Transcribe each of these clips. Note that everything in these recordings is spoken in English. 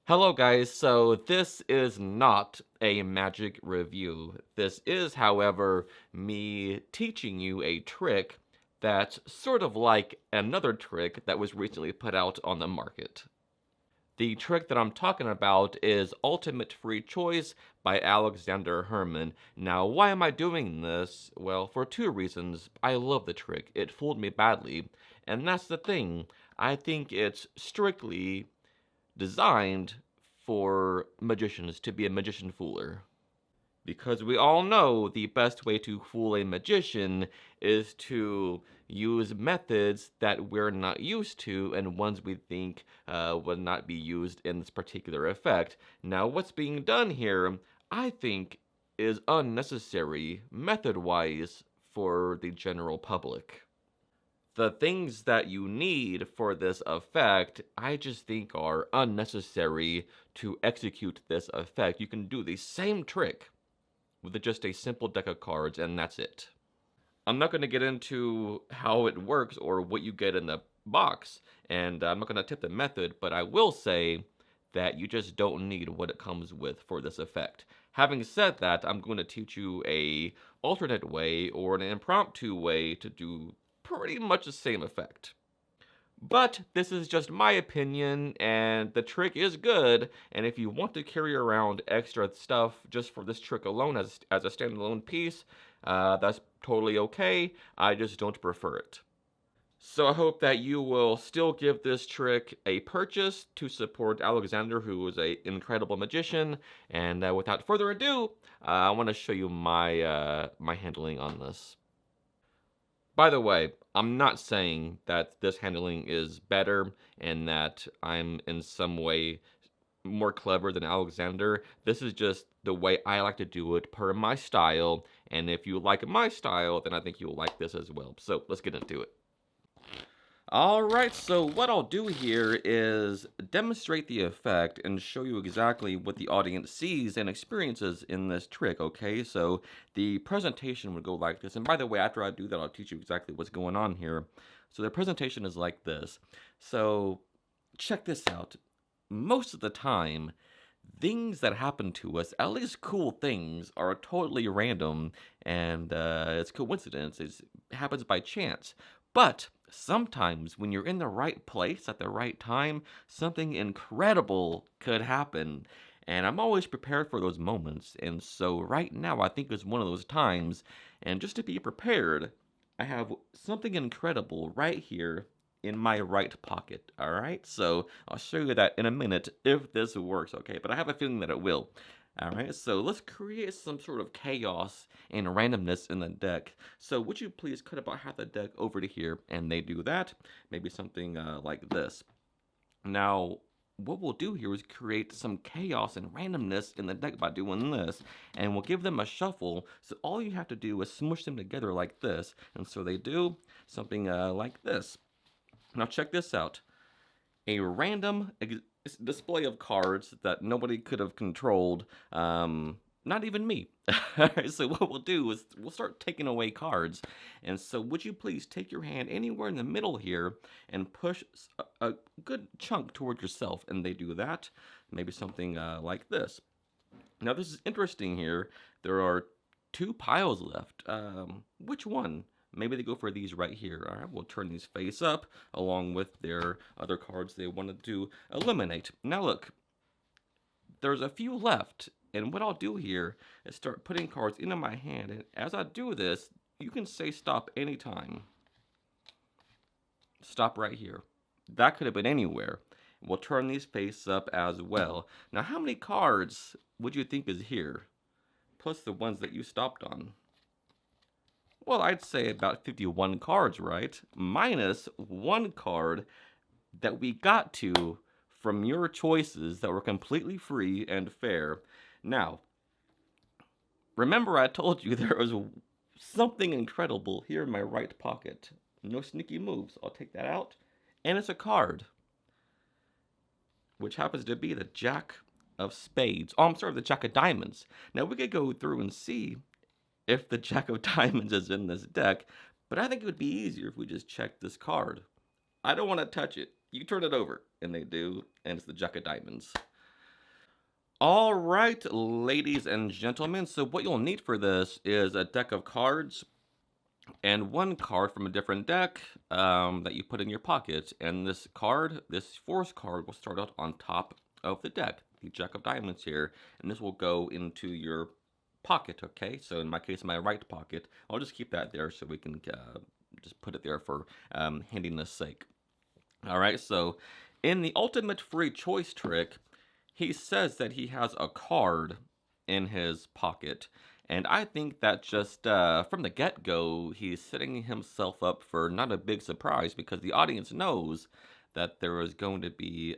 Hello guys, so this is not a magic review. This is, however, me teaching you a trick that's sort of like another trick that was recently put out on the market. The trick that I'm talking about is Ultimate Free Choice by Alexander Herman. Now, why am I doing this? Well, for two reasons. I love the trick. It fooled me badly, and that's the thing. I think it's strictly designed for magicians to be a magician fooler. Because we all know the best way to fool a magician is to use methods that we're not used to and ones we think would not be used in this particular effect. Now, what's being done here, I think, is unnecessary method wise for the general public. The things that you need for this effect, I just think are unnecessary to execute this effect. You can do the same trick with just a simple deck of cards, and that's it. I'm not going to get into how it works or what you get in the box, and I'm not going to tip the method, but I will say that you just don't need what it comes with for this effect. Having said that, I'm going to teach you a alternate way or an impromptu way to do pretty much the same effect. But this is just my opinion, and the trick is good, and if you want to carry around extra stuff just for this trick alone as a standalone piece, that's totally okay. I just don't prefer it. So I hope that you will still give this trick a purchase to support Alexander, who is an incredible magician. And without further ado, I want to show you my handling on this. By the way, I'm not saying that this handling is better and that I'm in some way more clever than Alexander. This is just the way I like to do it per my style. And if you like my style, then I think you'll like this as well. So let's get into it. Alright, so what I'll do here is demonstrate the effect and show you exactly what the audience sees and experiences in this trick, okay? So the presentation would go like this, and by the way, after I do that, I'll teach you exactly what's going on here. So the presentation is like this. So check this out. Most of the time, things that happen to us, at least cool things, are totally random, and it's coincidence. It happens by chance. But sometimes when you're in the right place at the right time, something incredible could happen. And I'm always prepared for those moments. And so right now, I think is one of those times. And just to be prepared, I have something incredible right here in my right pocket. All right. So I'll show you that in a minute if this works. Okay. But I have a feeling that it will. All right, so let's create some sort of chaos and randomness in the deck. So would you please cut about half the deck over to here, and they do that. Maybe something like this. Now, what we'll do here is create some chaos and randomness in the deck by doing this, and we'll give them a shuffle. So all you have to do is smush them together like this, and so they do something like this. Now check this out. A random display of cards that nobody could have controlled, not even me. So what we'll do is we'll start taking away cards. And so would you please take your hand anywhere in the middle here and push a good chunk toward yourself, and they do that. Maybe something like this. Now this is interesting here. There are two piles left. Which one? Maybe they go for these right here. All right, we'll turn these face up along with their other cards they wanted to eliminate. Now look, there's a few left, and what I'll do here is start putting cards into my hand, and as I do this, you can say stop anytime. Stop right here. That could have been anywhere. We'll turn these face up as well. Now, how many cards would you think is here? Plus the ones that you stopped on. Well, I'd say about 51 cards, right? Minus one card that we got to from your choices that were completely free and fair. Now, remember I told you there was something incredible here in my right pocket. No sneaky moves. I'll take that out. And it's a card, which happens to be the Jack of Spades. Oh, I'm sorry, the Jack of Diamonds. Now, we could go through and see if the Jack of Diamonds is in this deck, but I think it would be easier if we just checked this card. I don't want to touch it. You turn it over, and they do, and it's the Jack of Diamonds. All right, ladies and gentlemen. So what you'll need for this is a deck of cards and one card from a different deck that you put in your pocket. And this card, this force card, will start out on top of the deck, the Jack of Diamonds here, and this will go into your pocket. Okay, so in my case, my right pocket. I'll just keep that there so we can just put it there for handiness sake. All right, so in the ultimate free choice trick, he says that he has a card in his pocket. And I think that just from the get go, he's setting himself up for not a big surprise because the audience knows that there is going to be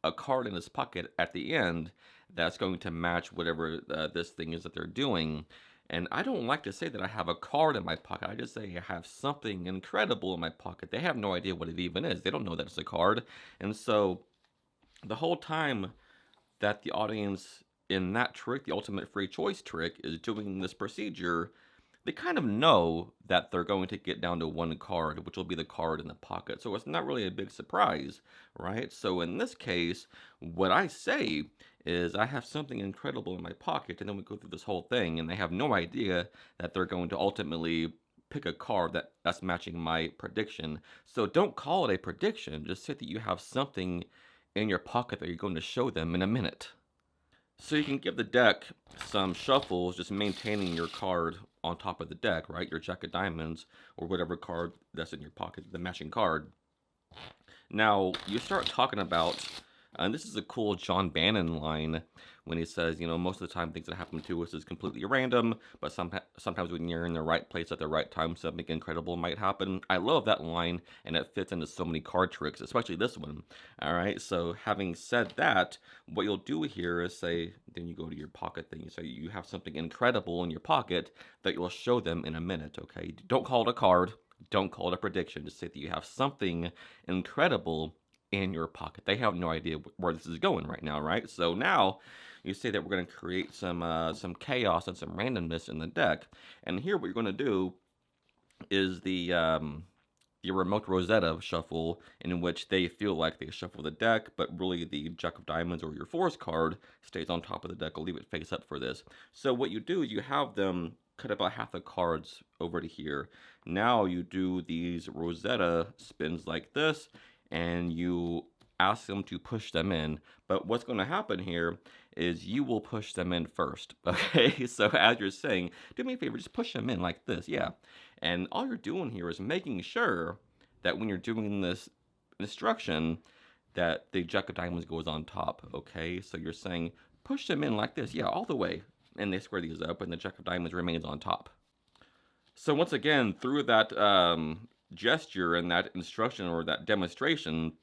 a card in his pocket at the end that's going to match whatever this thing is that they're doing. And I don't like to say that I have a card in my pocket. I just say I have something incredible in my pocket. They have no idea what it even is. They don't know that it's a card. And so the whole time that the audience in that trick, the ultimate free choice trick, is doing this procedure, they kind of know that they're going to get down to one card, which will be the card in the pocket. So it's not really a big surprise, right? So in this case, what I say is I have something incredible in my pocket, and then we go through this whole thing, and they have no idea that they're going to ultimately pick a card that's matching my prediction. So don't call it a prediction, just say that you have something in your pocket that you're going to show them in a minute. So you can give the deck some shuffles, just maintaining your card on top of the deck, right? Your Jack of Diamonds, or whatever card that's in your pocket, the matching card. Now, you start talking about, and this is a cool John Bannon line when he says, you know, most of the time things that happen to us is completely random, but sometimes when you're in the right place at the right time, something incredible might happen. I love that line, and it fits into so many card tricks, especially this one. All right, so having said that, what you'll do here is say, then you go to your pocket thing, so you have something incredible in your pocket that you'll show them in a minute, okay? Don't call it a card. Don't call it a prediction. Just say that you have something incredible in your pocket. They have no idea where this is going right now, right? So now you say that we're going to create some chaos and some randomness in the deck. And here what you're going to do is the your remote Rosetta shuffle, in which they feel like they shuffle the deck, but really the Jack of Diamonds or your Force card stays on top of the deck. I'll leave it face up for this. So what you do is you have them cut about half the cards over to here. Now you do these Rosetta spins like this, and you ask them to push them in. But what's going to happen here is you will push them in first. Okay, so as you're saying, do me a favor, just push them in like this. Yeah. And all you're doing here is making sure that when you're doing this instruction, that the Jack of Diamonds goes on top. Okay, so you're saying push them in like this. Yeah, all the way. And they square these up, and the Jack of Diamonds remains on top. So once again, through that gesture and that instruction or that demonstration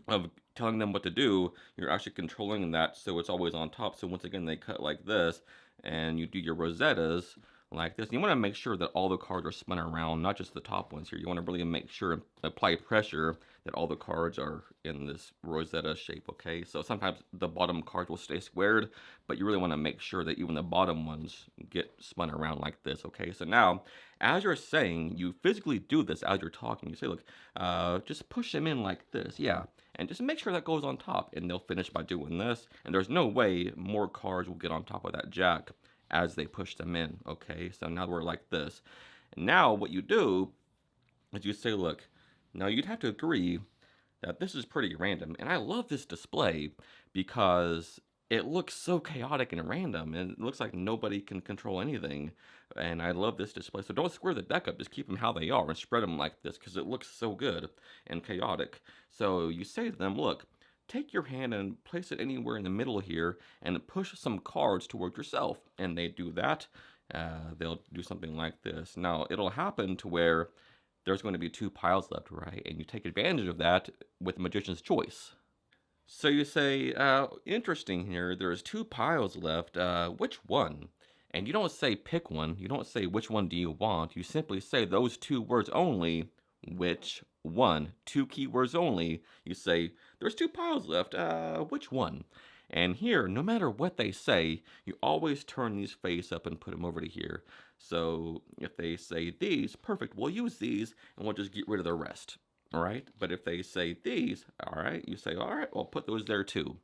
of telling them what to do, you're actually controlling that so it's always on top. So once again, they cut like this, and you do your Rosettas like this. You want to make sure that all the cards are spun around, not just the top ones here. You want to really make sure, apply pressure, that all the cards are in this Rosetta shape, okay? So sometimes the bottom cards will stay squared, but you really want to make sure that even the bottom ones get spun around like this, okay? So now, as you're saying, you physically do this as you're talking. You say, look, just push them in like this, yeah. And just make sure that goes on top, and they'll finish by doing this. And there's no way more cards will get on top of that Jack as they push them in, okay? So now we're like this. And now what you do is you say, look, now you'd have to agree that this is pretty random. And I love this display because it looks so chaotic and random, and it looks like nobody can control anything. And I love this display. So don't square the deck up, just keep them how they are and spread them like this because it looks so good and chaotic. So you say to them, look, take your hand and place it anywhere in the middle here and push some cards toward yourself. And they do that. They'll do something like this. Now, it'll happen to where there's going to be two piles left, right? And you take advantage of that with Magician's Choice. So you say, interesting here, there's two piles left. Which one? And you don't say pick one. You don't say which one do you want. You simply say those two words only. Which one? Two keywords only. You say, there's two piles left. Which one? And here, no matter what they say, you always turn these face up and put them over to here. So if they say these, perfect, we'll use these and we'll just get rid of the rest. All right. But if they say these, all right, you say, all right, well, put those there too.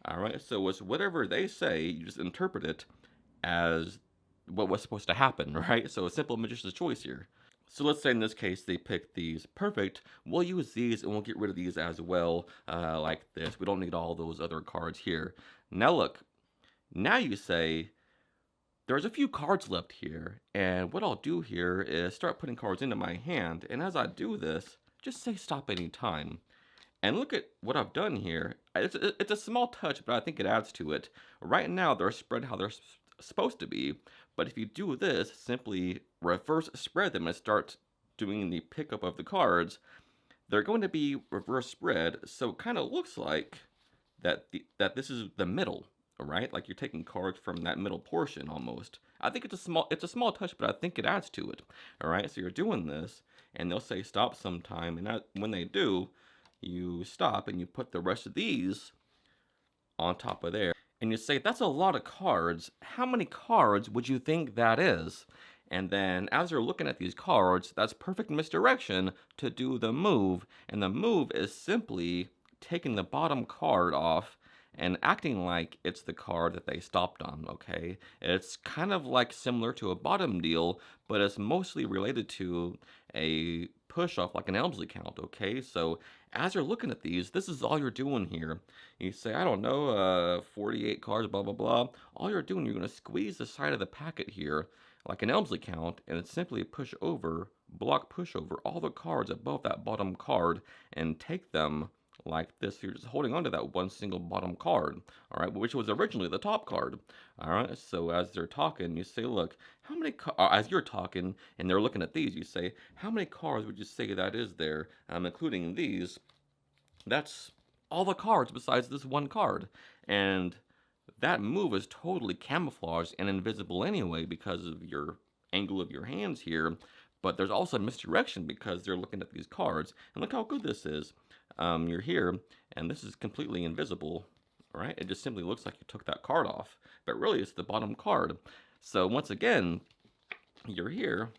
All right, so it's whatever they say, you just interpret it as what was supposed to happen, right? So a simple magician's choice here. So let's say in this case they pick these. Perfect. We'll use these and we'll get rid of these as well, like this. We don't need all those other cards here. Now look, now you say, there's a few cards left here, and what I'll do here is start putting cards into my hand, and as I do this, just say stop anytime. And look at what I've done here. It's a small touch, but I think it adds to it. Right now, they're spread how they're supposed to be, but if you do this, simply reverse spread them and start doing the pickup of the cards, they're going to be reverse spread, so it kind of looks like that this is the middle, right? Like you're taking cards from that middle portion almost. I think it's a small touch, but I think it adds to it. All right, so you're doing this, and they'll say stop sometime, and when they do, you stop and you put the rest of these on top of there, and you say that's a lot of cards. How many cards would you think that is? And then as you're looking at these cards, that's perfect misdirection to do the move. And the move is simply taking the bottom card off and acting like it's the card that they stopped on, okay? It's kind of like similar to a bottom deal, but it's mostly related to a push off like an Elmsley count, okay? So as you're looking at these, this is all you're doing here. You say, I don't know, 48 cards, blah, blah, blah. All you're doing, you're going to squeeze the side of the packet here like an Elmsley count, and it's simply block push over all the cards above that bottom card and take them like this. You're just holding onto that one single bottom card, all right, which was originally the top card. All right, so as they're talking, you say, look, how many as you're talking and they're looking at these, you say, how many cards would you say that is there, including these? That's all the cards besides this one card. And that move is totally camouflaged and invisible anyway because of your angle of your hands here. But there's also misdirection because they're looking at these cards. And look how good this is. You're here, and this is completely invisible, right? It just simply looks like you took that card off. But really, it's the bottom card. So once again, you're here.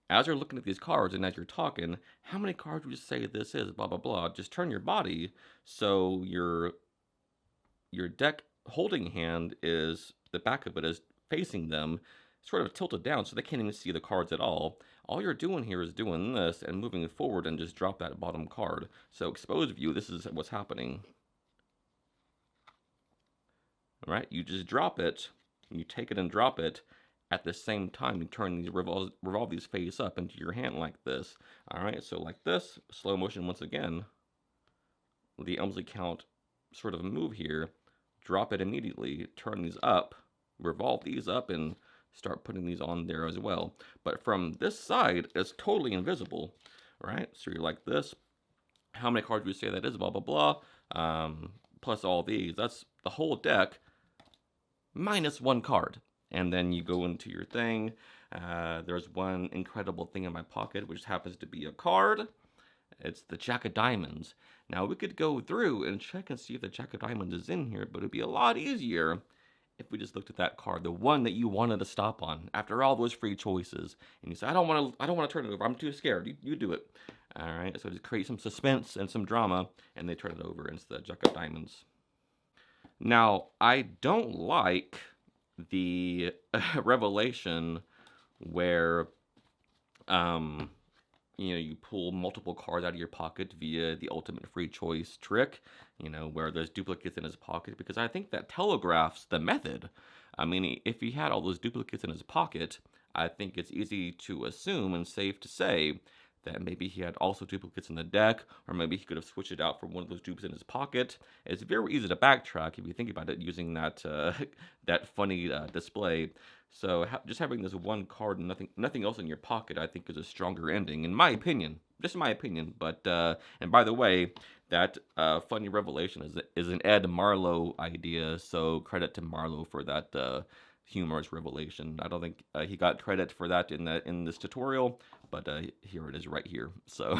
As you're looking at these cards and as you're talking, how many cards would you say this is? Blah, blah, blah. Just turn your body so your deck holding hand is, the back of it is facing them, sort of tilted down so they can't even see the cards at all. All you're doing here is doing this and moving forward and just drop that bottom card. So exposed view, this is what's happening. All right, you just drop it, you take it and drop it. At the same time, you turn these, revolve these face up into your hand like this. All right, so like this, slow motion once again. The Elmsley count sort of move here. Drop it immediately, turn these up, revolve these up, and start putting these on there as well. But from this side, it's totally invisible, right? So you're like this. How many cards do you say that is? Blah, blah, blah. Plus all these. That's the whole deck minus one card. And then you go into your thing. There's one incredible thing in my pocket, which happens to be a card. It's the Jack of Diamonds. Now, we could go through and check and see if the Jack of Diamonds is in here, but it'd be a lot easier if we just looked at that card, the one that you wanted to stop on, after all those free choices. And you say, I don't want to turn it over. I'm too scared. You do it. All right, so just create some suspense and some drama, and they turn it over, and it's the Jack of Diamonds. Now, I don't like the revelation where you pull multiple cards out of your pocket via the ultimate free choice trick, where there's duplicates in his pocket, because I think that telegraphs the method. I mean, if he had all those duplicates in his pocket, I think it's easy to assume and safe to say that maybe he had also duplicates in the deck, or maybe he could have switched it out for one of those dupes in his pocket. It's very easy to backtrack if you think about it using that that funny display. So just having this one card and nothing else in your pocket, I think, is a stronger ending, in my opinion. Just my opinion. But and by the way, that funny revelation is an Ed Marlowe idea. So credit to Marlowe for that humorous revelation. I don't think he got credit for that in this tutorial, but here it is right here. So